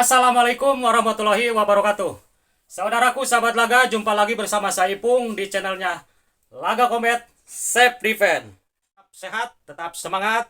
Assalamualaikum warahmatullahi wabarakatuh. Saudaraku, sahabat laga, jumpa lagi bersama saya Ipung di channelnya Laga Combat Self Defense. Tetap sehat, tetap semangat.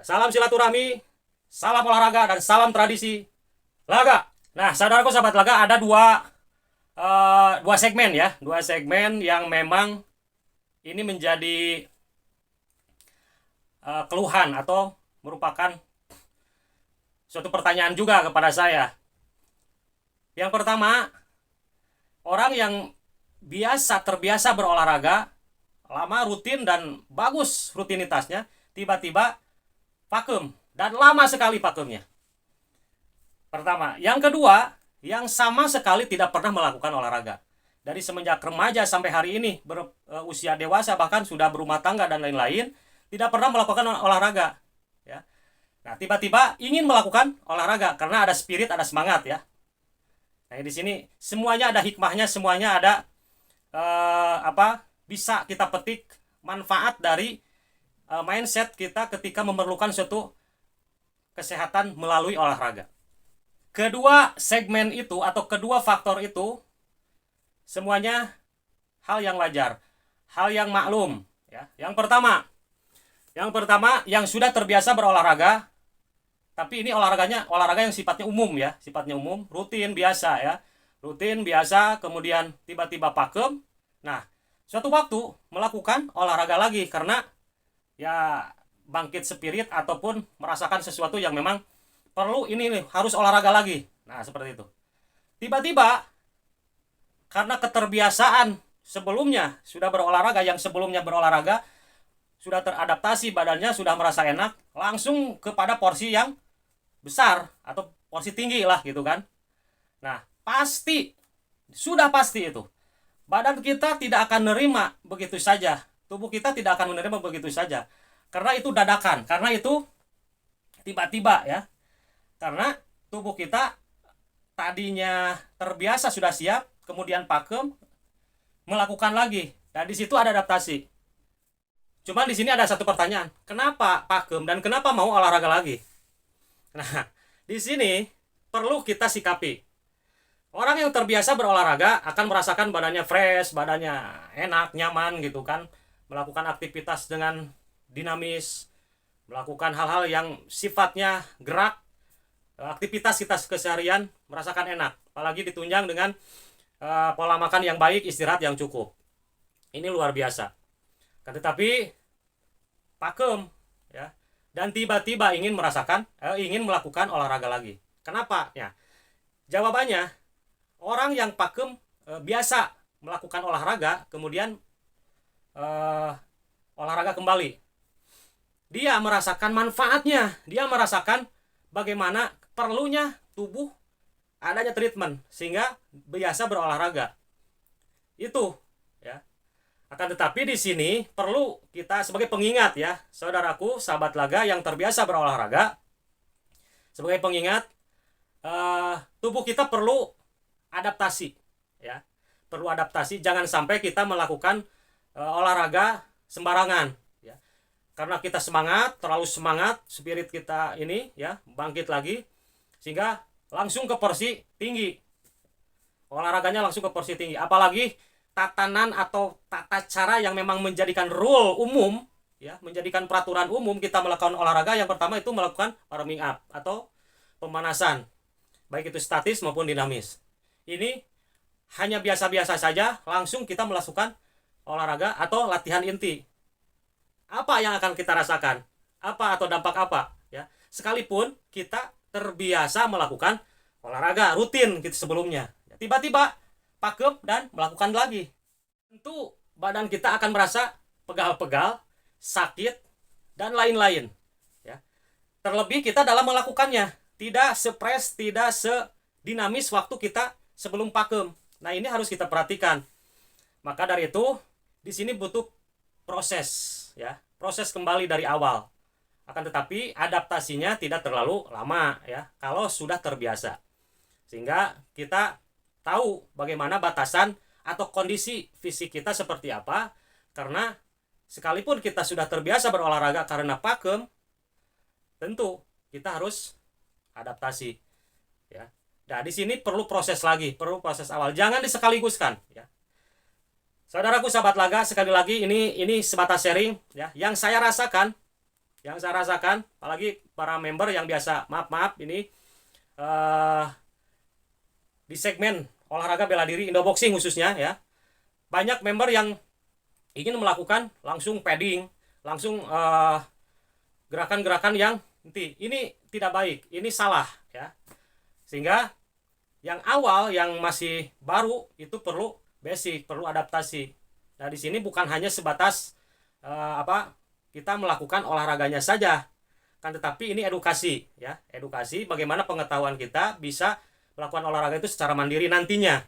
Salam silaturahmi, salam olahraga, dan salam tradisi laga. Nah, saudaraku, sahabat laga, ada dua segmen ya, dua segmen yang memang ini menjadi keluhan atau merupakan suatu pertanyaan juga kepada saya. Yang pertama, orang yang terbiasa berolahraga, lama rutin dan bagus rutinitasnya, tiba-tiba vakum dan lama sekali vakumnya. Pertama. Yang kedua, yang sama sekali tidak pernah melakukan olahraga. Dari semenjak remaja sampai hari ini, berusia dewasa, bahkan sudah berumah tangga dan lain-lain, tidak pernah melakukan olahraga. Ya. Nah, tiba-tiba ingin melakukan olahraga karena ada spirit, ada semangat ya. Nah, di sini semuanya ada hikmahnya, semuanya ada bisa kita petik manfaat dari mindset kita ketika memerlukan suatu kesehatan melalui olahraga. Kedua segmen itu atau kedua faktor itu semuanya hal yang wajar, hal yang maklum ya. Yang pertama, yang sudah terbiasa berolahraga, tapi ini olahraga yang sifatnya umum ya, sifatnya umum, rutin biasa ya. Rutin biasa, kemudian tiba-tiba pakem. Nah, suatu waktu melakukan olahraga lagi karena ya bangkit spirit ataupun merasakan sesuatu yang memang perlu ini nih, harus olahraga lagi. Nah, seperti itu. Tiba-tiba karena keterbiasaan sebelumnya sudah berolahraga, yang sebelumnya berolahraga sudah teradaptasi, badannya sudah merasa enak, langsung kepada porsi yang besar atau porsi tinggi lah gitu kan. Nah, sudah pasti itu badan kita tidak akan menerima begitu saja, tubuh kita tidak akan menerima begitu saja, karena itu dadakan, karena itu tiba-tiba ya, karena tubuh kita tadinya terbiasa sudah siap, kemudian pakem melakukan lagi, dan di situ ada adaptasi. Cuma di sini ada satu pertanyaan, kenapa pakem dan kenapa mau olahraga lagi? Nah, di sini perlu kita sikapi. Orang yang terbiasa berolahraga akan merasakan badannya fresh, badannya enak, nyaman gitu kan. Melakukan aktivitas dengan dinamis, melakukan hal-hal yang sifatnya gerak, aktivitas kita keseharian merasakan enak. Apalagi ditunjang dengan pola makan yang baik, istirahat yang cukup. Ini luar biasa. Tetapi pakem ya, dan tiba-tiba ingin melakukan olahraga lagi. Kenapa? Ya, jawabannya, orang yang pakem biasa melakukan olahraga, kemudian olahraga kembali, dia merasakan manfaatnya, dia merasakan bagaimana perlunya tubuh adanya treatment sehingga biasa berolahraga. Itu ya. Akan tetapi di sini perlu kita sebagai pengingat ya, saudaraku, sahabat laga yang terbiasa berolahraga, sebagai pengingat, tubuh kita perlu adaptasi ya, perlu adaptasi. Jangan sampai kita melakukan olahraga sembarangan ya, karena kita terlalu semangat, spirit kita ini ya bangkit lagi, sehingga langsung ke porsi tinggi, olahraganya langsung ke porsi tinggi. Apalagi tatanan atau tata cara yang memang menjadikan rule umum ya, menjadikan peraturan umum kita melakukan olahraga. Yang pertama itu melakukan warming up atau pemanasan, baik itu statis maupun dinamis. Ini hanya biasa-biasa saja, langsung kita melakukan olahraga atau latihan inti. Apa yang akan kita rasakan? Apa atau dampak apa ya, sekalipun kita terbiasa melakukan olahraga rutin gitu sebelumnya, tiba-tiba pakem dan melakukan lagi, tentu badan kita akan merasa pegal-pegal, sakit, dan lain-lain ya. Terlebih kita dalam melakukannya tidak sepres, tidak sedinamis waktu kita sebelum pakem. Nah, ini harus kita perhatikan. Maka dari itu di sini butuh proses ya, proses kembali dari awal. Akan tetapi adaptasinya tidak terlalu lama ya kalau sudah terbiasa, sehingga kita tahu bagaimana batasan atau kondisi fisik kita seperti apa. Karena sekalipun kita sudah terbiasa berolahraga karena pakem, tentu kita harus adaptasi. ya. Nah, di sini perlu proses lagi, perlu proses awal. Jangan disekaliguskan, ya. Saudaraku sahabat laga, sekali lagi ini sebatas sharing, ya. Yang saya rasakan, apalagi para member yang biasa, maaf ini di segmen olahraga bela diri Indoboxing khususnya, ya. Banyak member yang ingin melakukan langsung padding, langsung gerakan-gerakan yang ini tidak baik, ini salah, ya. Sehingga yang awal, yang masih baru itu perlu basic, perlu adaptasi. Nah, di sini bukan hanya sebatas kita melakukan olahraganya saja, kan, tetapi ini edukasi, ya. Edukasi bagaimana pengetahuan kita bisa melakukan olahraga itu secara mandiri nantinya.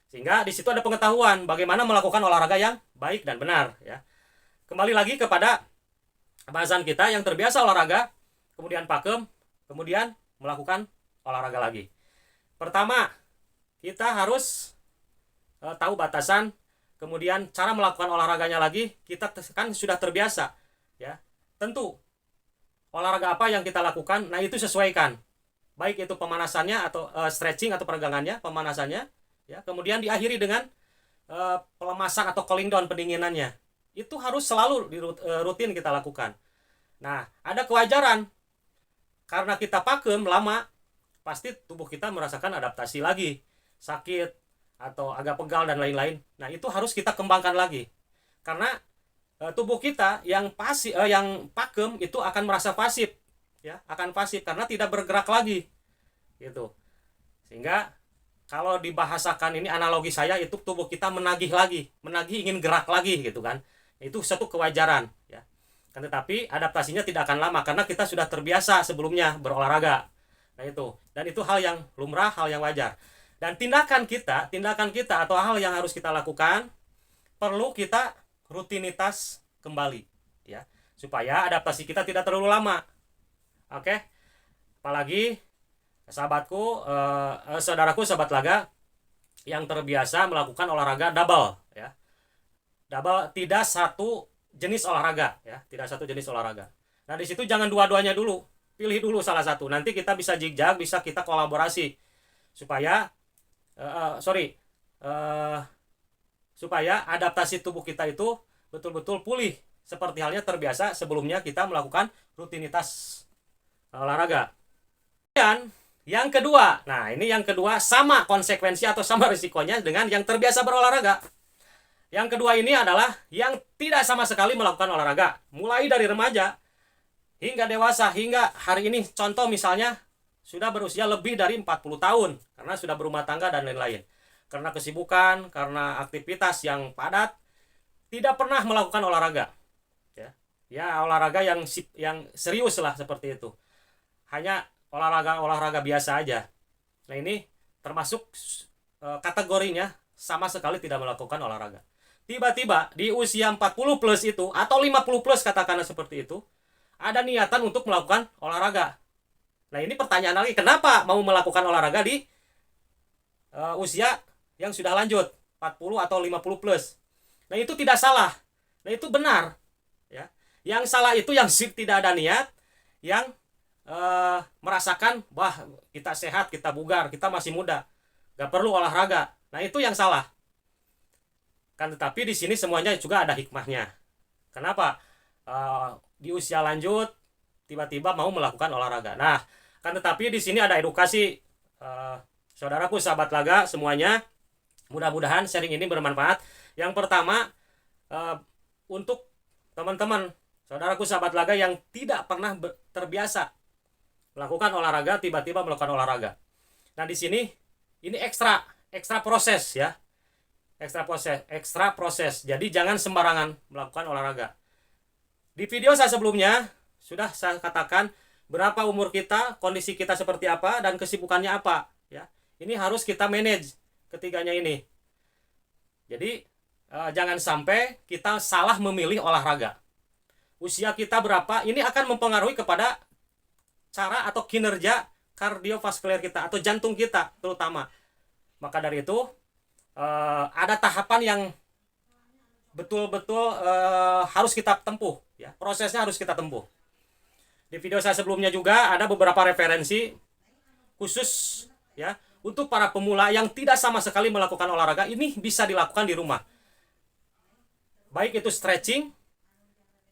Sehingga di situ ada pengetahuan bagaimana melakukan olahraga yang baik dan benar, ya. Kembali lagi kepada bahasan kita, yang terbiasa olahraga, kemudian pakem, kemudian melakukan olahraga lagi. Pertama, kita harus tahu batasan, kemudian cara melakukan olahraganya lagi, kita kan sudah terbiasa, ya. Tentu olahraga apa yang kita lakukan, nah itu sesuaikan. Baik itu pemanasannya atau stretching atau peregangannya, pemanasannya, ya. Kemudian diakhiri dengan pelemasan atau cooling down, pendinginannya. Itu harus selalu rutin kita lakukan. Nah, ada kewajaran. Karena kita pakem lama, pasti tubuh kita merasakan adaptasi lagi, sakit atau agak pegal dan lain-lain. Nah, itu harus kita kembangkan lagi, karena tubuh kita yang pasif, yang pakem itu akan merasa pasif, ya, akan pasif karena tidak bergerak lagi, gitu. Sehingga kalau dibahasakan ini, analogi saya itu tubuh kita menagih ingin gerak lagi, gitu kan. Itu satu kewajaran, ya. Kan, tetapi adaptasinya tidak akan lama karena kita sudah terbiasa sebelumnya berolahraga. Nah, itu. Dan itu hal yang lumrah, hal yang wajar. Dan tindakan kita atau hal yang harus kita lakukan, perlu kita rutinitas kembali, ya, supaya adaptasi kita tidak terlalu lama. Oke. Apalagi sahabatku, saudaraku sahabat laga yang terbiasa melakukan olahraga double, ya. Double, tidak satu jenis olahraga, ya, tidak satu jenis olahraga. Nah, di situ jangan dua-duanya dulu. Pilih dulu salah satu, nanti kita bisa zigzag, bisa kita kolaborasi supaya supaya adaptasi tubuh kita itu betul-betul pulih seperti halnya terbiasa sebelumnya kita melakukan rutinitas olahraga. Dan yang kedua, nah ini yang kedua, sama konsekuensi atau sama risikonya dengan yang terbiasa berolahraga. Yang kedua ini adalah yang tidak sama sekali melakukan olahraga, mulai dari remaja hingga dewasa, hingga hari ini, contoh misalnya sudah berusia lebih dari 40 tahun karena sudah berumah tangga dan lain-lain. Karena kesibukan, karena aktivitas yang padat, tidak pernah melakukan olahraga. Ya, olahraga yang serius lah seperti itu. Hanya olahraga biasa aja. Nah, ini termasuk kategorinya sama sekali tidak melakukan olahraga. Tiba-tiba di usia 40 plus itu atau 50 plus katakanlah seperti itu, ada niatan untuk melakukan olahraga. Nah, ini pertanyaan lagi, kenapa mau melakukan olahraga di usia yang sudah lanjut 40 atau 50 plus? Nah, itu tidak salah. Nah, itu benar, ya. Yang salah itu yang tidak ada niat, yang merasakan wah kita sehat, kita bugar, kita masih muda, gak perlu olahraga. Nah, itu yang salah. Kan, tetapi di sini semuanya juga ada hikmahnya. Kenapa di usia lanjut tiba-tiba mau melakukan olahraga? Nah, kan, tetapi di sini ada edukasi, saudaraku sahabat laga semuanya. Mudah-mudahan sharing ini bermanfaat. Yang pertama, untuk teman-teman saudaraku sahabat laga yang tidak pernah terbiasa melakukan olahraga, tiba-tiba melakukan olahraga. Nah, di sini ini ekstra proses, ya. Ekstra proses. Jadi jangan sembarangan melakukan olahraga. Di video saya sebelumnya sudah saya katakan berapa umur kita, kondisi kita seperti apa, dan kesibukannya apa, ya. Ini harus kita manage ketiganya ini. Jadi jangan sampai kita salah memilih olahraga. Usia kita berapa, ini akan mempengaruhi kepada cara atau kinerja kardiovaskuler kita atau jantung kita terutama. Maka dari itu ada tahapan yang betul-betul harus kita tempuh, ya. Prosesnya harus kita tempuh. Di video saya sebelumnya juga ada beberapa referensi khusus ya, untuk para pemula yang tidak sama sekali melakukan olahraga, ini bisa dilakukan di rumah. Baik itu stretching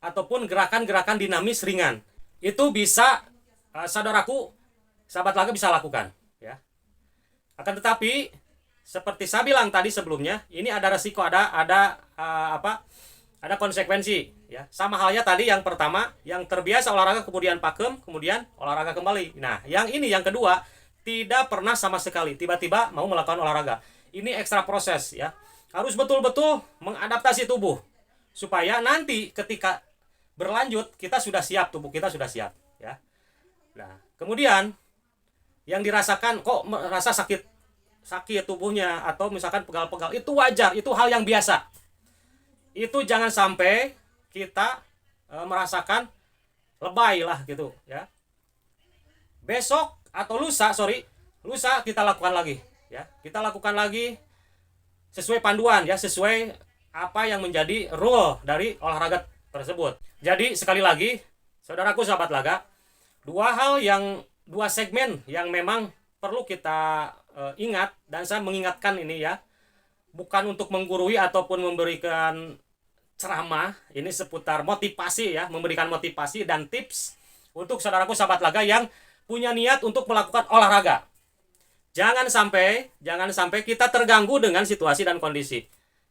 ataupun gerakan-gerakan dinamis ringan. Itu bisa saudaraku, sahabat laga bisa lakukan, ya. Akan tetapi seperti saya bilang tadi sebelumnya, ini ada resiko, ada konsekuensi, ya. Sama halnya tadi yang pertama, yang terbiasa olahraga kemudian pakem, kemudian olahraga kembali. Nah, yang ini yang kedua, tidak pernah sama sekali tiba-tiba mau melakukan olahraga. Ini ekstra proses, ya. Harus betul-betul mengadaptasi tubuh supaya nanti ketika berlanjut kita sudah siap, tubuh kita sudah siap, ya. Nah, kemudian yang dirasakan kok merasa sakit tubuhnya atau misalkan pegal-pegal, itu wajar, itu hal yang biasa. Itu jangan sampai kita merasakan lebay lah gitu, ya. Besok atau lusa kita lakukan lagi, ya. Kita lakukan lagi sesuai panduan, ya, sesuai apa yang menjadi rule dari olahraga tersebut. Jadi sekali lagi, saudaraku sahabat laga, dua segmen yang memang perlu kita ingat, dan saya mengingatkan ini, ya, bukan untuk menggurui ataupun memberikan ceramah, ini seputar motivasi, ya, memberikan motivasi dan tips untuk saudaraku sahabat laga yang punya niat untuk melakukan olahraga. Jangan sampai kita terganggu dengan situasi dan kondisi,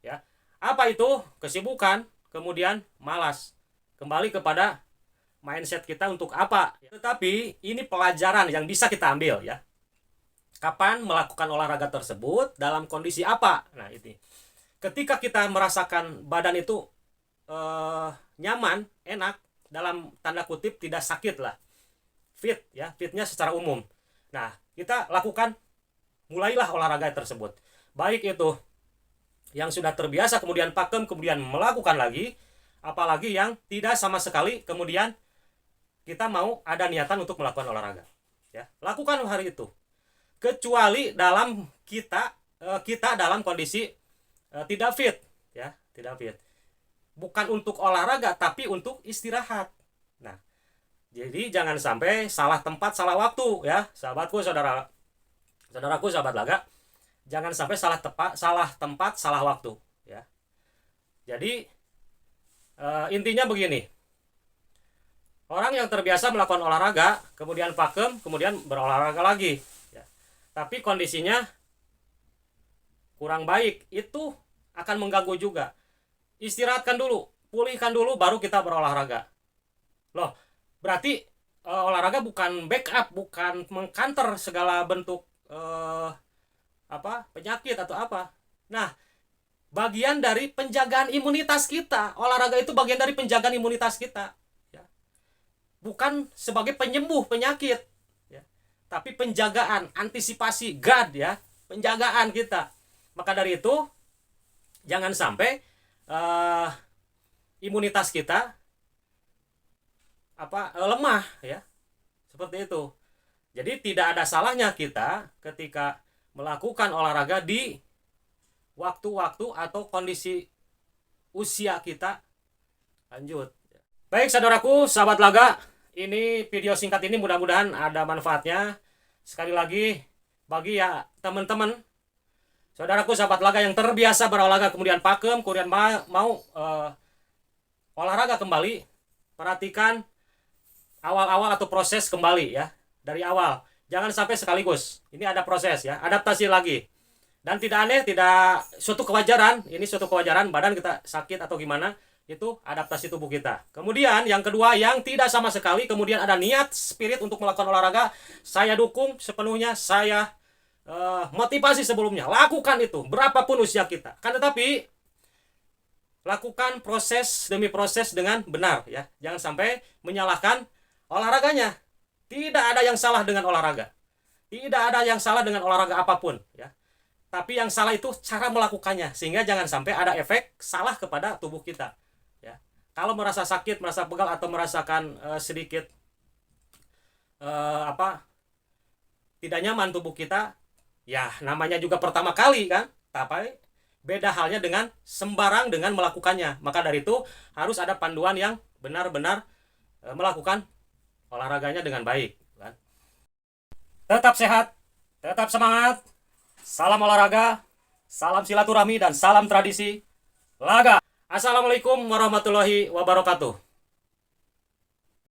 ya. Apa itu? Kesibukan, kemudian malas. Kembali kepada mindset kita untuk apa. Tetapi ini pelajaran yang bisa kita ambil, ya. Kapan melakukan olahraga tersebut, dalam kondisi apa. Nah, ini. Ketika kita merasakan badan itu nyaman, enak, dalam tanda kutip tidak sakit lah. Fit, ya, fitnya secara umum. Nah, kita lakukan, mulailah olahraga tersebut. Baik itu yang sudah terbiasa kemudian pakem kemudian melakukan lagi, apalagi yang tidak sama sekali kemudian kita mau ada niatan untuk melakukan olahraga, ya. Lakukan hari itu. Kecuali dalam kita dalam kondisi tidak fit, ya, tidak fit. Bukan untuk olahraga tapi untuk istirahat. Nah, jadi jangan sampai salah tempat, salah waktu, ya, sahabatku, saudaraku, sahabat laga. Jangan sampai salah tempat, salah waktu, ya. Jadi intinya begini. Orang yang terbiasa melakukan olahraga, kemudian pakem, kemudian berolahraga lagi, ya. Tapi kondisinya kurang baik, itu akan mengganggu juga. Istirahatkan dulu, pulihkan dulu, baru kita berolahraga. Loh, berarti olahraga bukan backup, bukan mengcounter segala bentuk penyakit atau apa. Nah, bagian dari penjagaan imunitas kita. Olahraga itu bagian dari penjagaan imunitas kita, ya. Bukan sebagai penyembuh penyakit, ya. Tapi penjagaan, antisipasi, guard, ya, penjagaan kita. Maka dari itu jangan sampai imunitas kita lemah, ya, seperti itu. Jadi tidak ada salahnya kita ketika melakukan olahraga di waktu-waktu atau kondisi usia kita lanjut. Baik saudaraku, sahabat laga, ini video singkat ini mudah-mudahan ada manfaatnya. Sekali lagi, bagi ya teman-teman, saudaraku sahabat laga yang terbiasa berolahraga kemudian pakem, kemudian mau olahraga kembali, perhatikan awal-awal atau proses kembali, ya, dari awal. Jangan sampai sekaligus. Ini ada proses, ya, adaptasi lagi. Dan tidak aneh, tidak suatu kewajaran, ini suatu kewajaran badan kita sakit atau gimana, itu adaptasi tubuh kita. Kemudian yang kedua, yang tidak sama sekali kemudian ada niat, spirit untuk melakukan olahraga, saya dukung sepenuhnya, saya motivasi sebelumnya, lakukan itu berapapun usia kita. Kan tetapi lakukan proses demi proses dengan benar, ya. Jangan sampai menyalahkan olahraganya. Tidak ada yang salah dengan olahraga. Tidak ada yang salah dengan olahraga apapun, ya. Tapi yang salah itu cara melakukannya, sehingga jangan sampai ada efek salah kepada tubuh kita, ya. Kalau merasa sakit, merasa pegal atau merasakan sedikit tidak nyaman tubuh kita, ya namanya juga pertama kali kan, tapi beda halnya dengan sembarang dengan melakukannya. Maka dari itu harus ada panduan yang benar-benar melakukan olahraganya dengan baik, kan? Tetap sehat, Tetap semangat. Salam olahraga, salam silaturahmi, dan salam tradisi laga. Assalamualaikum warahmatullahi wabarakatuh.